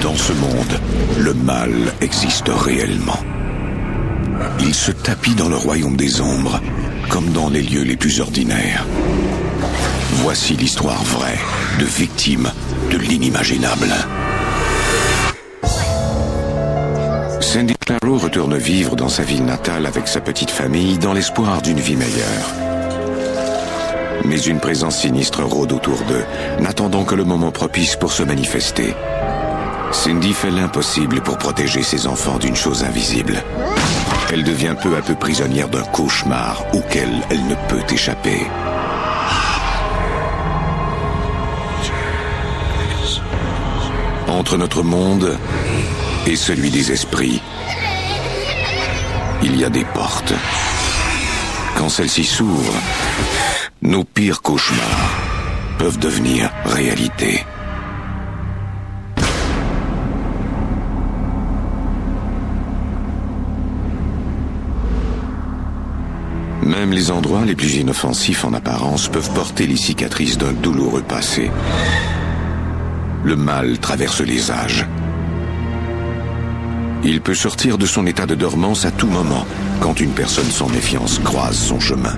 Dans ce monde, le mal existe réellement. Il se tapit dans le royaume des ombres, comme dans les lieux les plus ordinaires. Voici l'histoire vraie de victimes de l'inimaginable. Sandy Claro retourne vivre dans sa ville natale avec sa petite famille dans l'espoir d'une vie meilleure. Mais une présence sinistre rôde autour d'eux, n'attendant que le moment propice pour se manifester. Cindy fait l'impossible pour protéger ses enfants d'une chose invisible. Elle devient peu à peu prisonnière d'un cauchemar auquel elle ne peut échapper. Entre notre monde et celui des esprits, il y a des portes. Quand celles-ci s'ouvrent, nos pires cauchemars peuvent devenir réalité. Même les endroits les plus inoffensifs en apparence peuvent porter les cicatrices d'un douloureux passé. Le mal traverse les âges. Il peut sortir de son état de dormance à tout moment, quand une personne sans méfiance croise son chemin.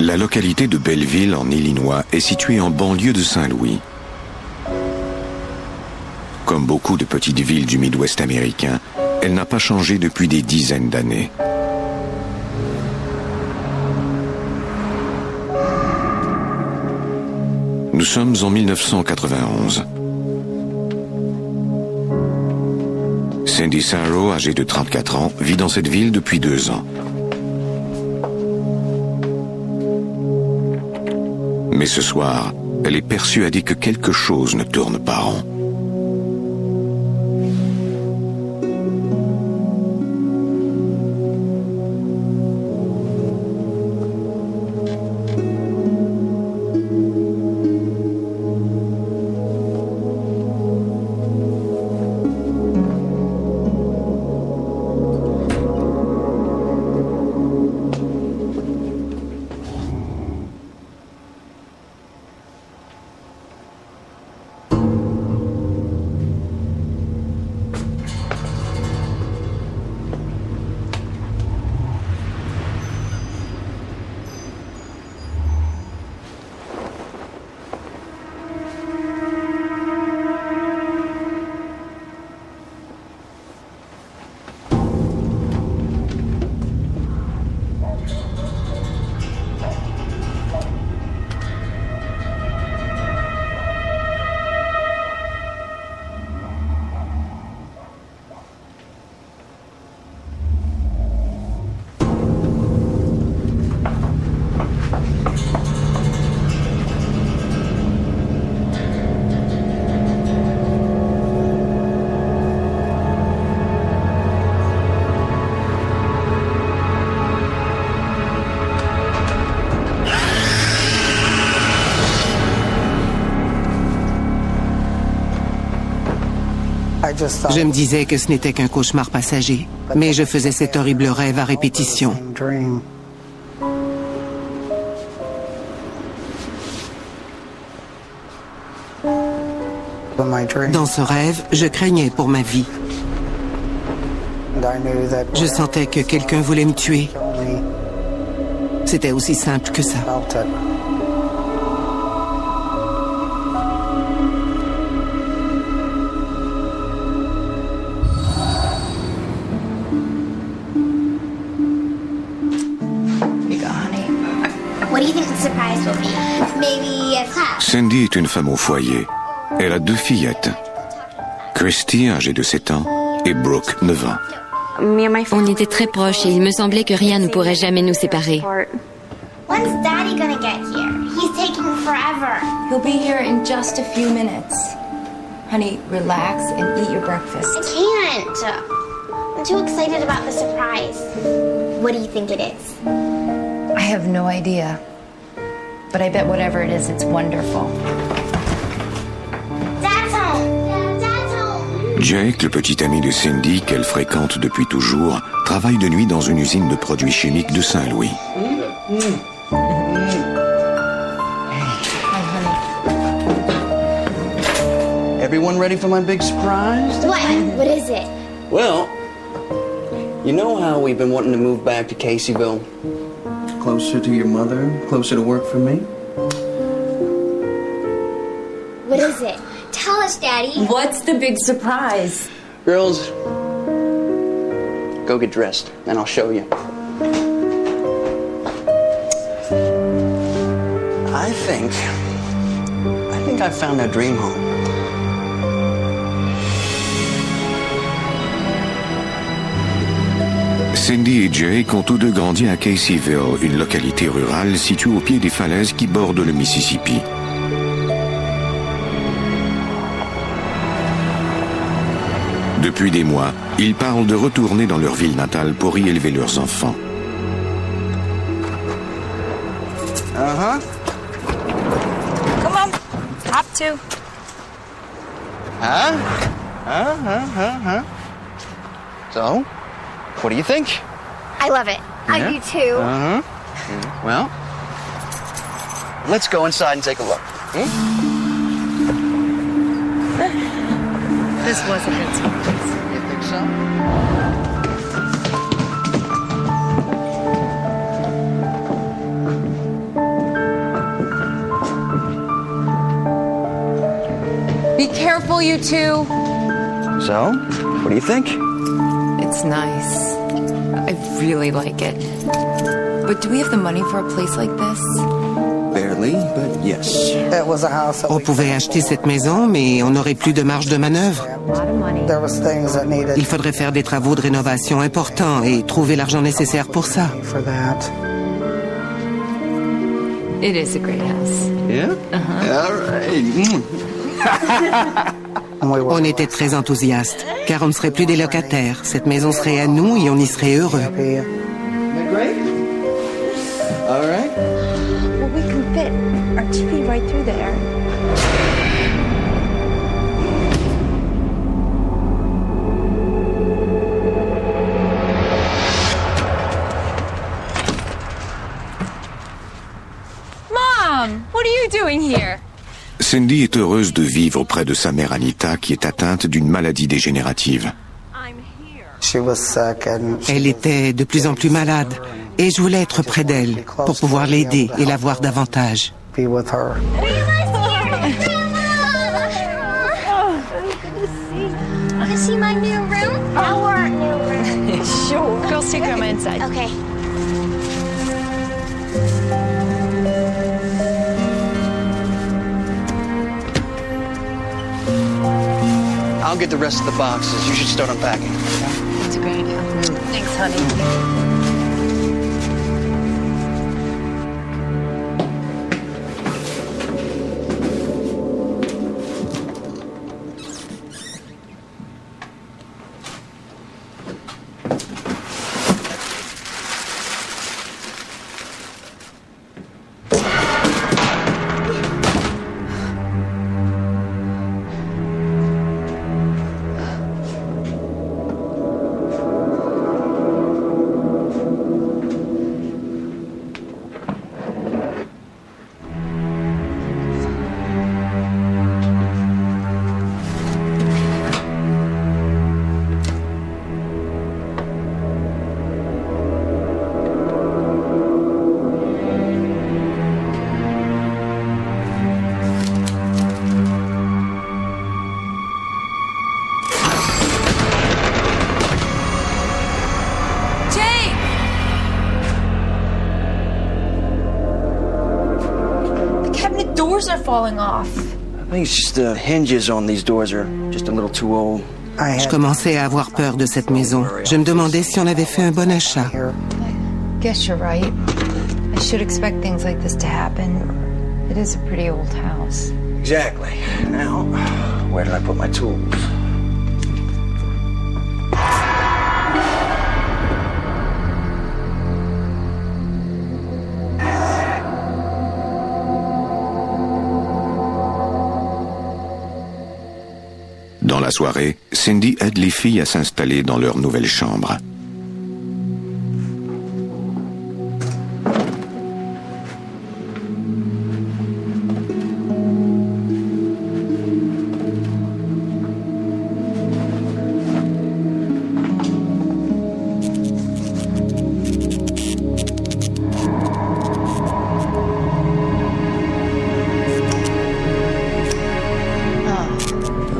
La localité de Belleville, en Illinois, est située en banlieue de Saint-Louis. Comme beaucoup de petites villes du Midwest américain, elle n'a pas changé depuis des dizaines d'années. Nous sommes en 1991. Sandy Sarro, âgée de 34 ans, vit dans cette ville depuis 2 ans. Mais ce soir, elle est persuadée que quelque chose ne tourne pas rond. Je me disais que ce n'était qu'un cauchemar passager, mais je faisais cet horrible rêve à répétition. Dans ce rêve, je craignais pour ma vie. Je sentais que quelqu'un voulait me tuer. C'était aussi simple que ça. Sandy est une femme au foyer. Elle a 2 fillettes. Christy, âgée de 7 ans, et Brooke, 9 ans. On était très proches et il me semblait que rien ne pourrait jamais nous séparer. When's Daddy gonna get here? He's taking forever. He'll be here in just a few minutes. Honey, relax and eat your breakfast. I can't. I'm too excited about the surprise. What do you think it is? I have no idea. But I bet whatever it is, it's wonderful. Dad's home. Dad's home. Jake, le petit ami de Cindy qu'elle fréquente depuis toujours, travaille de nuit dans une usine de produits chimiques de Saint-Louis. Everyone ready for my big surprise? What? What is it? Well, you know how we've been wanting to move back to Caseyville? Closer to your mother, closer to work for me? What is it? Tell us, Daddy. What's the big surprise? Girls, go get dressed, and I'll show you. I think I found our dream home. Cindy et Jake ont tous deux grandi à Caseyville, une localité rurale située au pied des falaises qui bordent le Mississippi. Depuis des mois, ils parlent de retourner dans leur ville natale pour y élever leurs enfants. Uh-huh. Come on, hop to. So, what do you think? I love it. I do too. Uh-huh. Well, let's go inside and take a look. This was a good surprise. You think so? Be careful, you two. So, what do you think? It's nice. I really like it. But do we have the money for a place like this? Barely, but yes. It was a house that On we pouvait acheter cette maison, mais on n'aurait plus de marge de manœuvre. There was things that needed Il faudrait faire des travaux de rénovation importants et trouver l'argent nécessaire pour ça. for that. It is a great house. Yeah? All right. And we were On était très enthousiastes, car on ne serait plus des locataires. Cette maison serait à nous et on y serait heureux. happy. Great. All right. Well, we can fit our TV right through there. Mom, what are you doing here? Cindy est heureuse de vivre près de sa mère Anita qui est atteinte d'une maladie dégénérative. She was sick and she Elle était de plus en plus malade et je voulais être près d'elle pour pouvoir l'aider et la voir davantage. be with her. Want to see my new room? Our new room. Sure. Girls, take Grandma inside. Okay. I'll get the rest of the boxes. You should start unpacking. That's a great idea. Thanks, honey. Doors are falling off. I think it's just the hinges on these doors are just a little too old. I Je had commençais à avoir peur de cette maison. Je me demandais si on avait fait un bon achat. here. Guess you're right. I should expect things like this to happen. It is a pretty old house. Exactly. Now, where did I put my tools? Dans la la soirée, Cindy aide les filles à s'installer dans leur nouvelle chambre.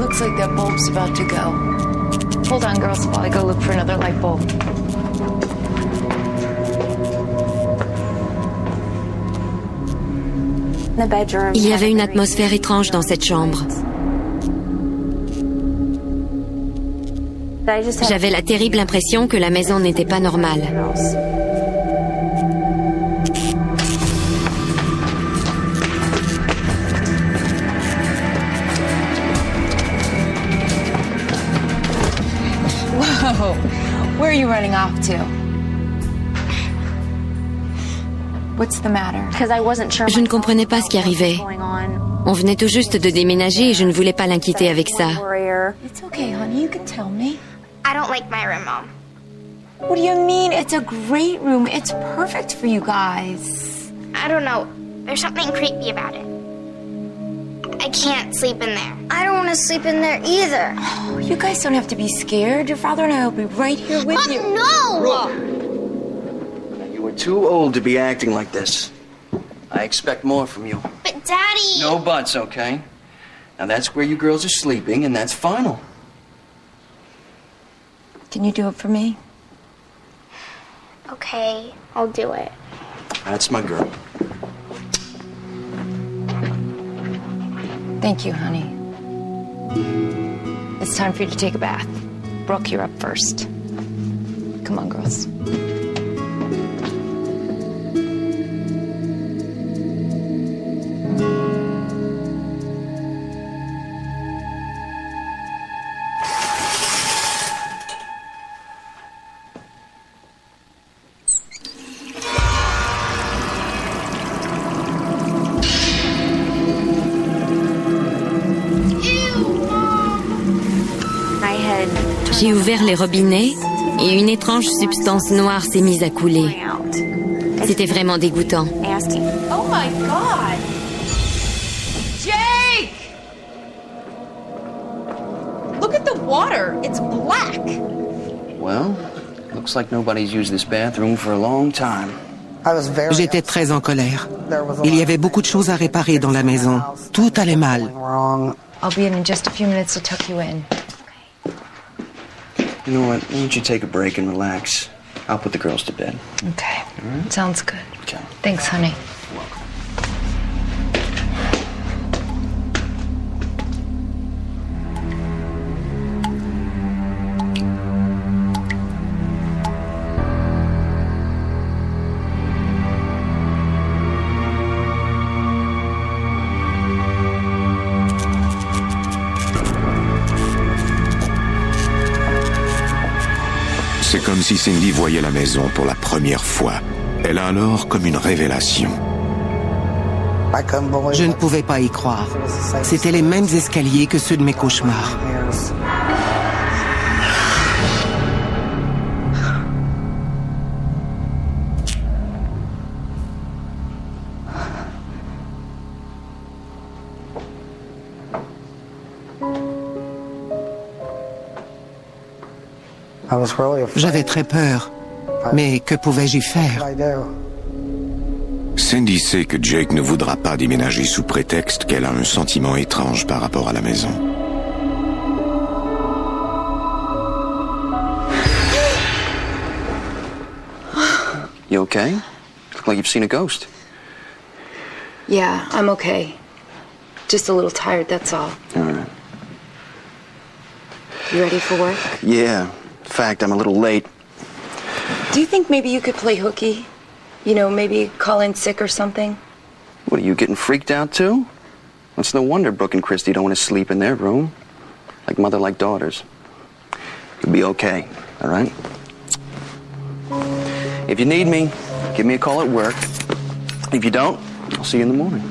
Looks like that bulb's about to go. Hold on, girls, while I go look for another light bulb. Il y avait une atmosphère étrange dans cette chambre. J'avais la terrible impression que la maison n'était pas normale. Whoa, where are you running off to? What's the matter? Je ne comprenais pas ce qui arrivait. On venait tout juste de déménager et je ne voulais pas l'inquiéter avec ça. It's okay, honey, you can tell me. I don't like my room, Mom. What do you mean? It's a great room. It's perfect for you guys. I don't know. There's something creepy about it. I can't sleep in there. I don't want to sleep in there either. Oh, you guys don't have to be scared. Your father and I will be right here with Mom, you. no! You were too old to be acting like this. I expect more from you. But Daddy... No buts, okay? Now that's where you girls are sleeping, and that's final. Can you do it for me? Okay, I'll do it. That's my girl. Thank you, honey. It's time for you to take a bath. Brooke, you're up first. Come on, girls. J'ai ouvert les robinets et une étrange substance noire s'est mise à couler. C'était vraiment dégoûtant. Oh my God! Jake! Look at the water. It's black. Well, looks like nobody's used this bathroom for a long time. J'étais très en colère. Il y avait beaucoup de choses à réparer dans la maison. Tout allait mal. I'll be in just a few minutes to tuck you in. You know what? Why don't you take a break and relax? I'll put the girls to bed. Okay. Sounds good. Okay. Thanks, honey. C'est comme si Cindy voyait la maison pour la première fois. Elle a alors comme une révélation. Je ne pouvais pas y croire. C'étaient les mêmes escaliers que ceux de mes cauchemars. J'avais très peur, mais que pouvais-je y faire? Cindy sait que Jake ne voudra pas déménager sous prétexte qu'elle a un sentiment étrange par rapport à la maison. You okay? Look like you've seen a ghost. Yeah, I'm okay. Just a little tired, that's all. All right. You ready for work? Yeah. In fact, I'm a little late. Do you think maybe you could play hooky? You know, maybe call in sick or something? What, are you getting freaked out too? It's no wonder Brooke and Christy don't want to sleep in their room. Like mother, like daughters. You'll be okay, all right? If you need me, give me a call at work. If you don't, I'll see you in the morning.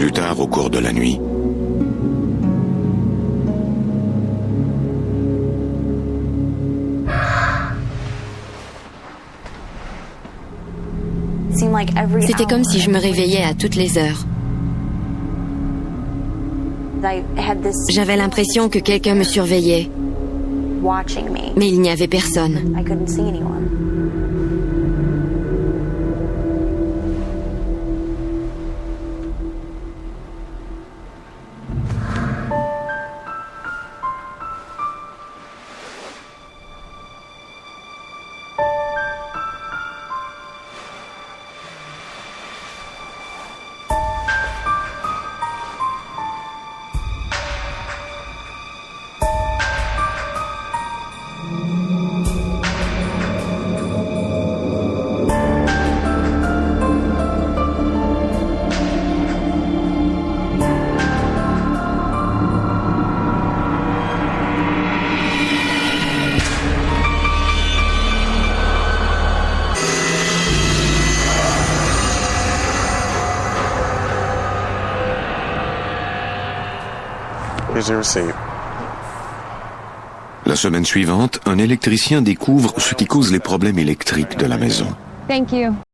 plus tard au cours de la nuit. C'était comme si je me réveillais à toutes les heures. J'avais l'impression que quelqu'un me surveillait, mais il n'y avait personne. La semaine suivante, un électricien découvre ce qui cause les problèmes électriques de la maison. Thank you.